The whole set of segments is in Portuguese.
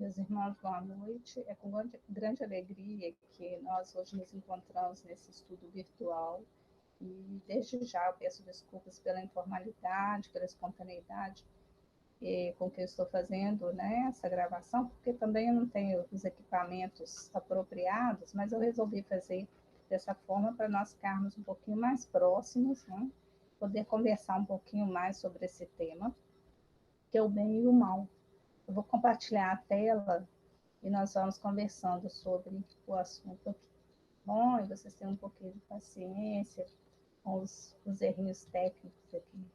Meus irmãos, boa noite. É com grande alegria que nós hoje nos encontramos nesse estudo virtual. E desde já eu peço desculpas pela informalidade, pela espontaneidade com que eu estou fazendo, né, essa gravação, porque também eu não tenho os equipamentos apropriados, mas eu resolvi fazer dessa forma para nós ficarmos um pouquinho mais próximos, né, poder conversar um pouquinho mais sobre esse tema, que é o bem e o mal. Eu vou compartilhar a tela e nós vamos conversando sobre o assunto aqui. Bom, e vocês têm um pouquinho de paciência com os errinhos técnicos aqui.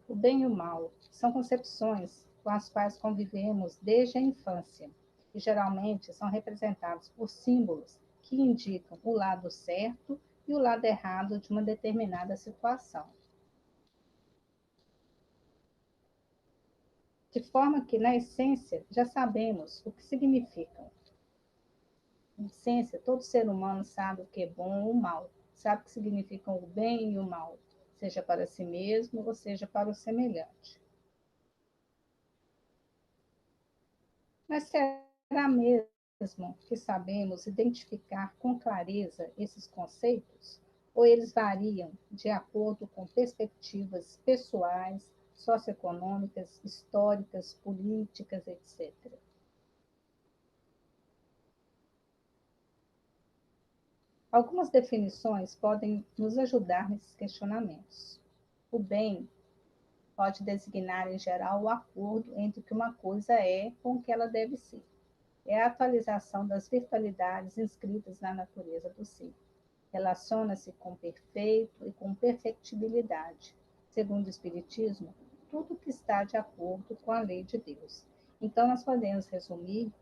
O bem e o mal são concepções com as quais convivemos desde a infância e geralmente são representados por símbolos que indicam o lado certo e o lado errado de uma determinada situação. De forma que, na essência, já sabemos o que significam. Em essência, todo ser humano sabe o que é bom ou mal, sabe o que significam o bem e o mal, seja para si mesmo ou seja para o semelhante. Mas será mesmo que sabemos identificar com clareza esses conceitos? Ou eles variam de acordo com perspectivas pessoais, socioeconômicas, históricas, políticas, etc.? Algumas definições podem nos ajudar nesses questionamentos. O bem pode designar, em geral, o acordo entre o que uma coisa é com o que ela deve ser. É a atualização das virtualidades inscritas na natureza do ser. Relaciona-se com perfeito e com perfectibilidade. Segundo o Espiritismo, tudo que está de acordo com a lei de Deus. Então, nós podemos resumir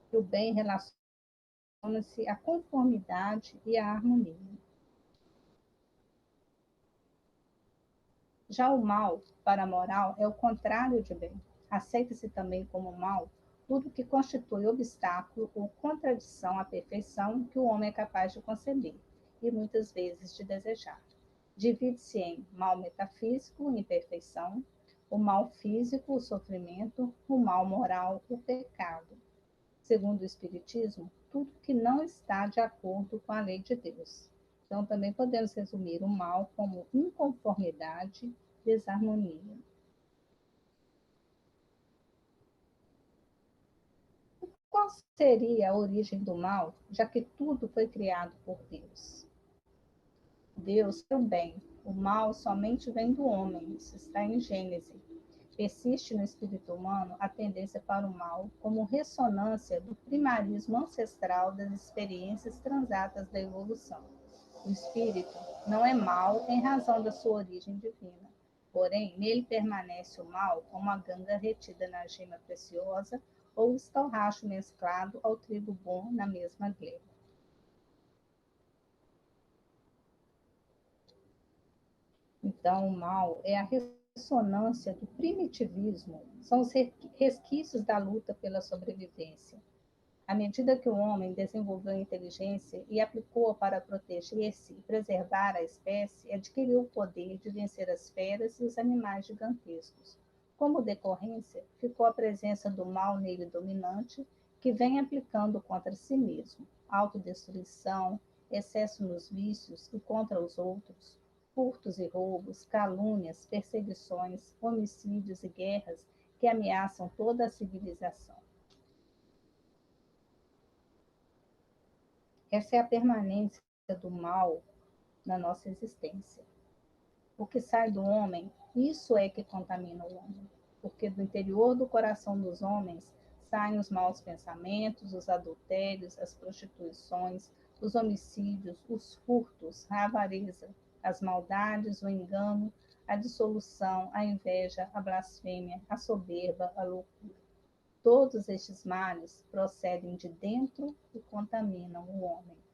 que o bem relaciona-se à conformidade e à harmonia. Já o mal, para a moral, é o contrário de bem. Aceita-se também como mal tudo que constitui obstáculo ou contradição à perfeição que o homem é capaz de conceber e muitas vezes de desejar. Divide-se em mal metafísico, imperfeição, o mal físico, o sofrimento, o mal moral, o pecado. Segundo o Espiritismo, tudo que não está de acordo com a lei de Deus. Então, também podemos resumir o mal como inconformidade, desarmonia. Qual seria a origem do mal, já que tudo foi criado por Deus? Deus é o bem, o mal somente vem do homem, isso está em Gênesis. Persiste no espírito humano a tendência para o mal como ressonância do primarismo ancestral das experiências transatas da evolução. O espírito não é mau em razão da sua origem divina, porém, nele permanece o mal como a ganga retida na gema preciosa ou o estorracho mesclado ao trigo bom na mesma gleba. Então, o mal é a ressonância do primitivismo, são os resquícios da luta pela sobrevivência. À medida que o homem desenvolveu a inteligência e aplicou-a para proteger-se e preservar a espécie, adquiriu o poder de vencer as feras e os animais gigantescos. Como decorrência, ficou a presença do mal nele dominante, que vem aplicando contra si mesmo, autodestruição, excesso nos vícios e contra os outros, furtos e roubos, calúnias, perseguições, homicídios e guerras que ameaçam toda a civilização. Essa é a permanência do mal na nossa existência. O que sai do homem, isso é que contamina o homem, porque do interior do coração dos homens saem os maus pensamentos, os adultérios, as prostituições, os homicídios, os furtos, a avareza, as maldades, o engano, a dissolução, a inveja, a blasfêmia, a soberba, a loucura. Todos estes males procedem de dentro e contaminam o homem.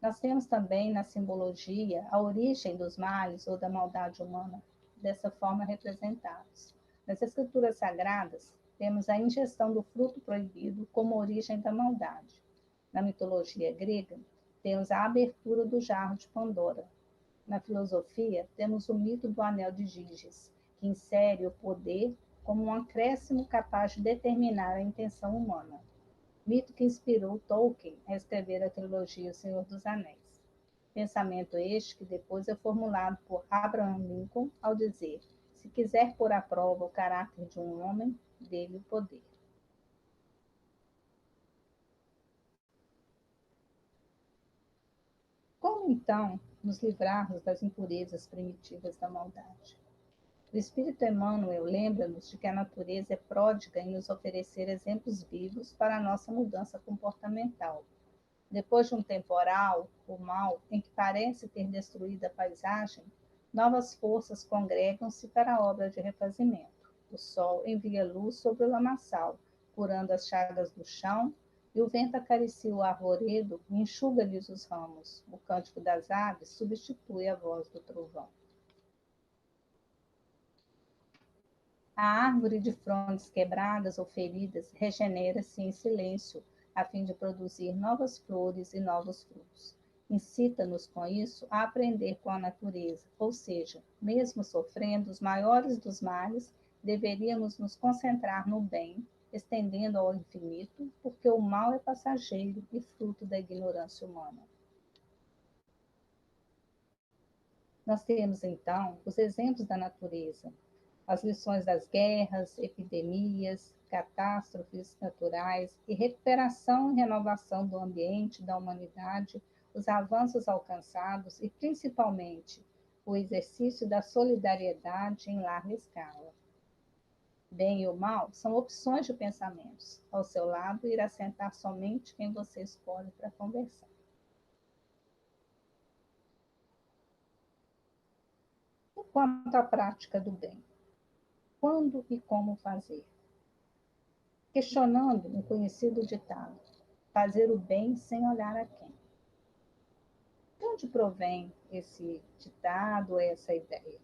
Nós temos também na simbologia a origem dos males ou da maldade humana, dessa forma representados. Nas escrituras sagradas, temos a ingestão do fruto proibido como origem da maldade. Na mitologia grega, temos a abertura do jarro de Pandora. Na filosofia, temos o mito do anel de Giges, que insere o poder como um acréscimo capaz de determinar a intenção humana. Mito que inspirou Tolkien a escrever a trilogia O Senhor dos Anéis. Pensamento este que depois é formulado por Abraham Lincoln ao dizer: se quiser pôr à prova o caráter de um homem, dê-lhe o poder. Como então nos livrarmos das impurezas primitivas da maldade? O Espírito Emmanuel lembra-nos de que a natureza é pródiga em nos oferecer exemplos vivos para a nossa mudança comportamental. Depois de um temporal, o mal, em que parece ter destruído a paisagem, novas forças congregam-se para a obra de refazimento. O sol envia luz sobre o lamaçal, curando as chagas do chão, e o vento acaricia o arvoredo e enxuga-lhes os ramos. O cântico das aves substitui a voz do trovão. A árvore de frondes quebradas ou feridas regenera-se em silêncio, a fim de produzir novas flores e novos frutos. Incita-nos com isso a aprender com a natureza, ou seja, mesmo sofrendo os maiores dos males, deveríamos nos concentrar no bem, estendendo ao infinito, porque o mal é passageiro e fruto da ignorância humana. Nós temos, então, os exemplos da natureza, as lições das guerras, epidemias, catástrofes naturais e recuperação e renovação do ambiente, da humanidade, os avanços alcançados e, principalmente, o exercício da solidariedade em larga escala. Bem e o mal são opções de pensamentos. Ao seu lado irá sentar somente quem você escolhe para conversar. E quanto à prática do bem? Quando e como fazer? Questionando um conhecido ditado: fazer o bem sem olhar a quem. De onde provém esse ditado, essa ideia?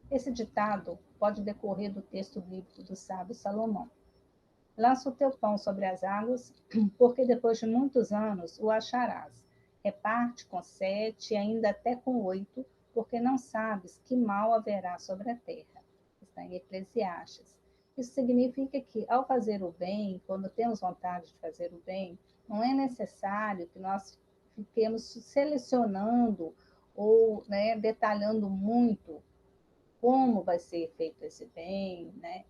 Esse ditado pode decorrer do texto bíblico do sábio Salomão. Lança o teu pão sobre as águas, porque depois de muitos anos o acharás. Reparte com 7, ainda até com 8, porque não sabes que mal haverá sobre a terra. Está em Eclesiastes. Isso significa que, ao fazer o bem, quando temos vontade de fazer o bem, não é necessário que nós fiquemos selecionando ou, né, detalhando muito como vai ser feito esse bem, né?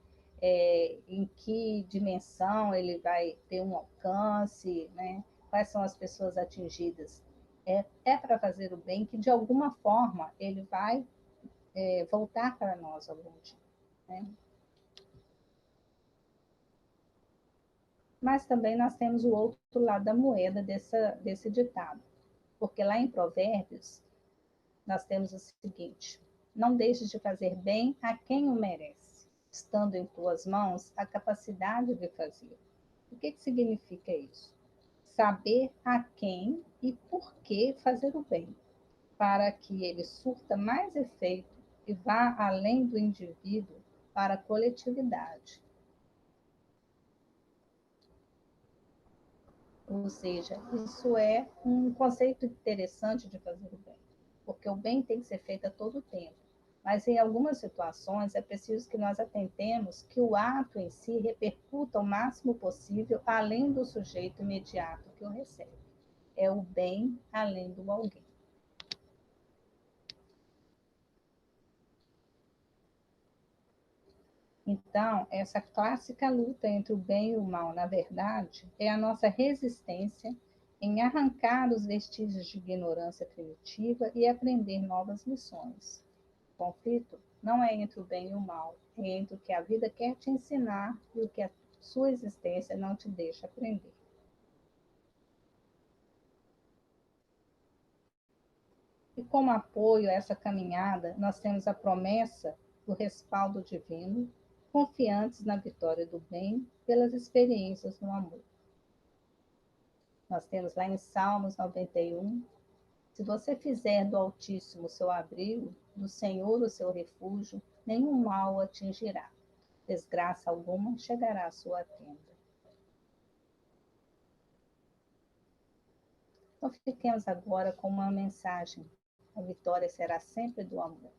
Em que dimensão ele vai ter um alcance, né? Quais são as pessoas atingidas. É para fazer o bem que, de alguma forma, ele vai voltar para nós algum dia. Né? Mas também nós temos o outro lado da moeda desse ditado. Porque lá em Provérbios, nós temos o seguinte: não deixes de fazer bem a quem o merece, estando em tuas mãos a capacidade de fazer. O que significa isso? Saber a quem e por que fazer o bem, para que ele surta mais efeito e vá além do indivíduo para a coletividade. Ou seja, isso é um conceito interessante de fazer o bem, porque o bem tem que ser feito a todo tempo. Mas em algumas situações é preciso que nós atentemos que o ato em si repercuta o máximo possível além do sujeito imediato que o recebe. É o bem além do alguém. Então, essa clássica luta entre o bem e o mal, na verdade, é a nossa resistência em arrancar os vestígios de ignorância primitiva e aprender novas lições. O conflito não é entre o bem e o mal, é entre o que a vida quer te ensinar e o que a sua existência não te deixa aprender. E como apoio a essa caminhada, nós temos a promessa do respaldo divino, confiantes na vitória do bem pelas experiências no amor. Nós temos lá em Salmos 91, Se você fizer do Altíssimo seu abrigo, do Senhor o seu refúgio, nenhum mal o atingirá, desgraça alguma chegará à sua tenda. Então, fiquemos agora com uma mensagem. A vitória será sempre do amor.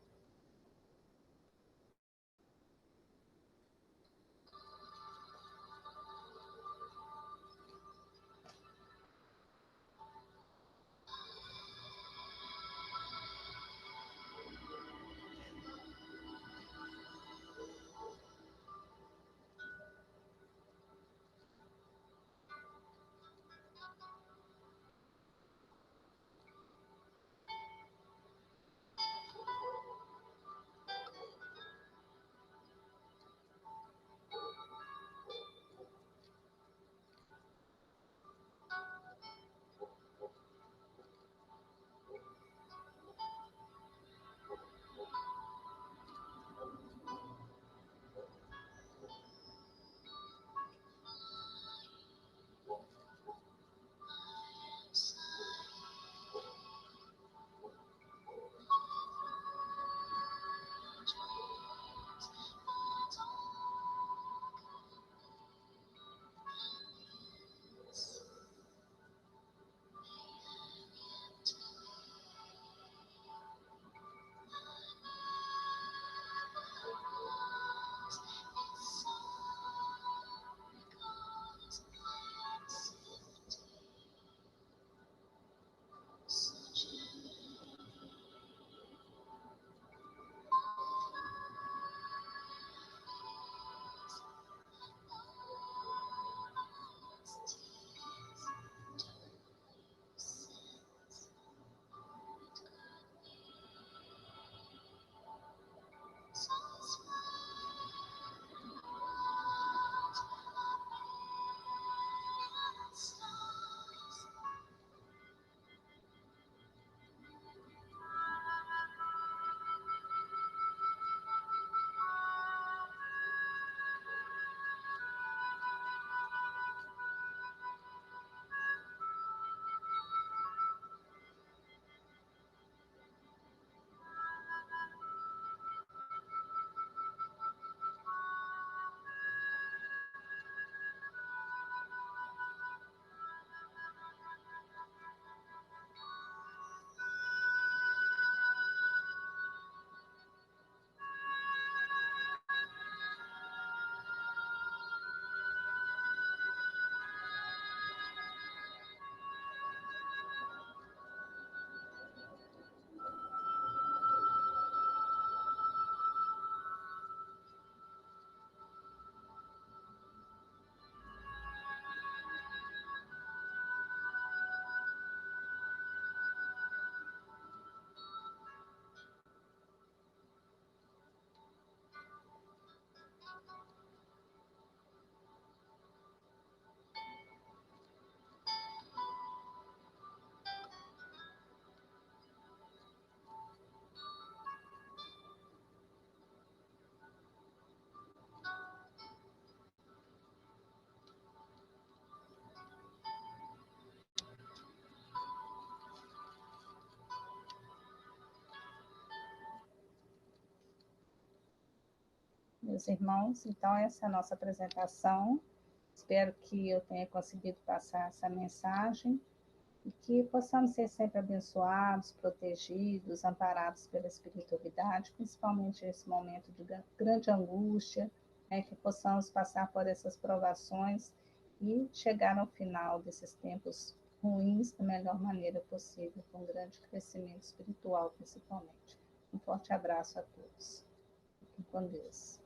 Meus irmãos, então essa é a nossa apresentação. Espero que eu tenha conseguido passar essa mensagem e que possamos ser sempre abençoados, protegidos, amparados pela espiritualidade, principalmente nesse momento de grande angústia, né, que possamos passar por essas provações e chegar ao final desses tempos ruins da melhor maneira possível, com grande crescimento espiritual, principalmente. Um forte abraço a todos. Fiquem com Deus.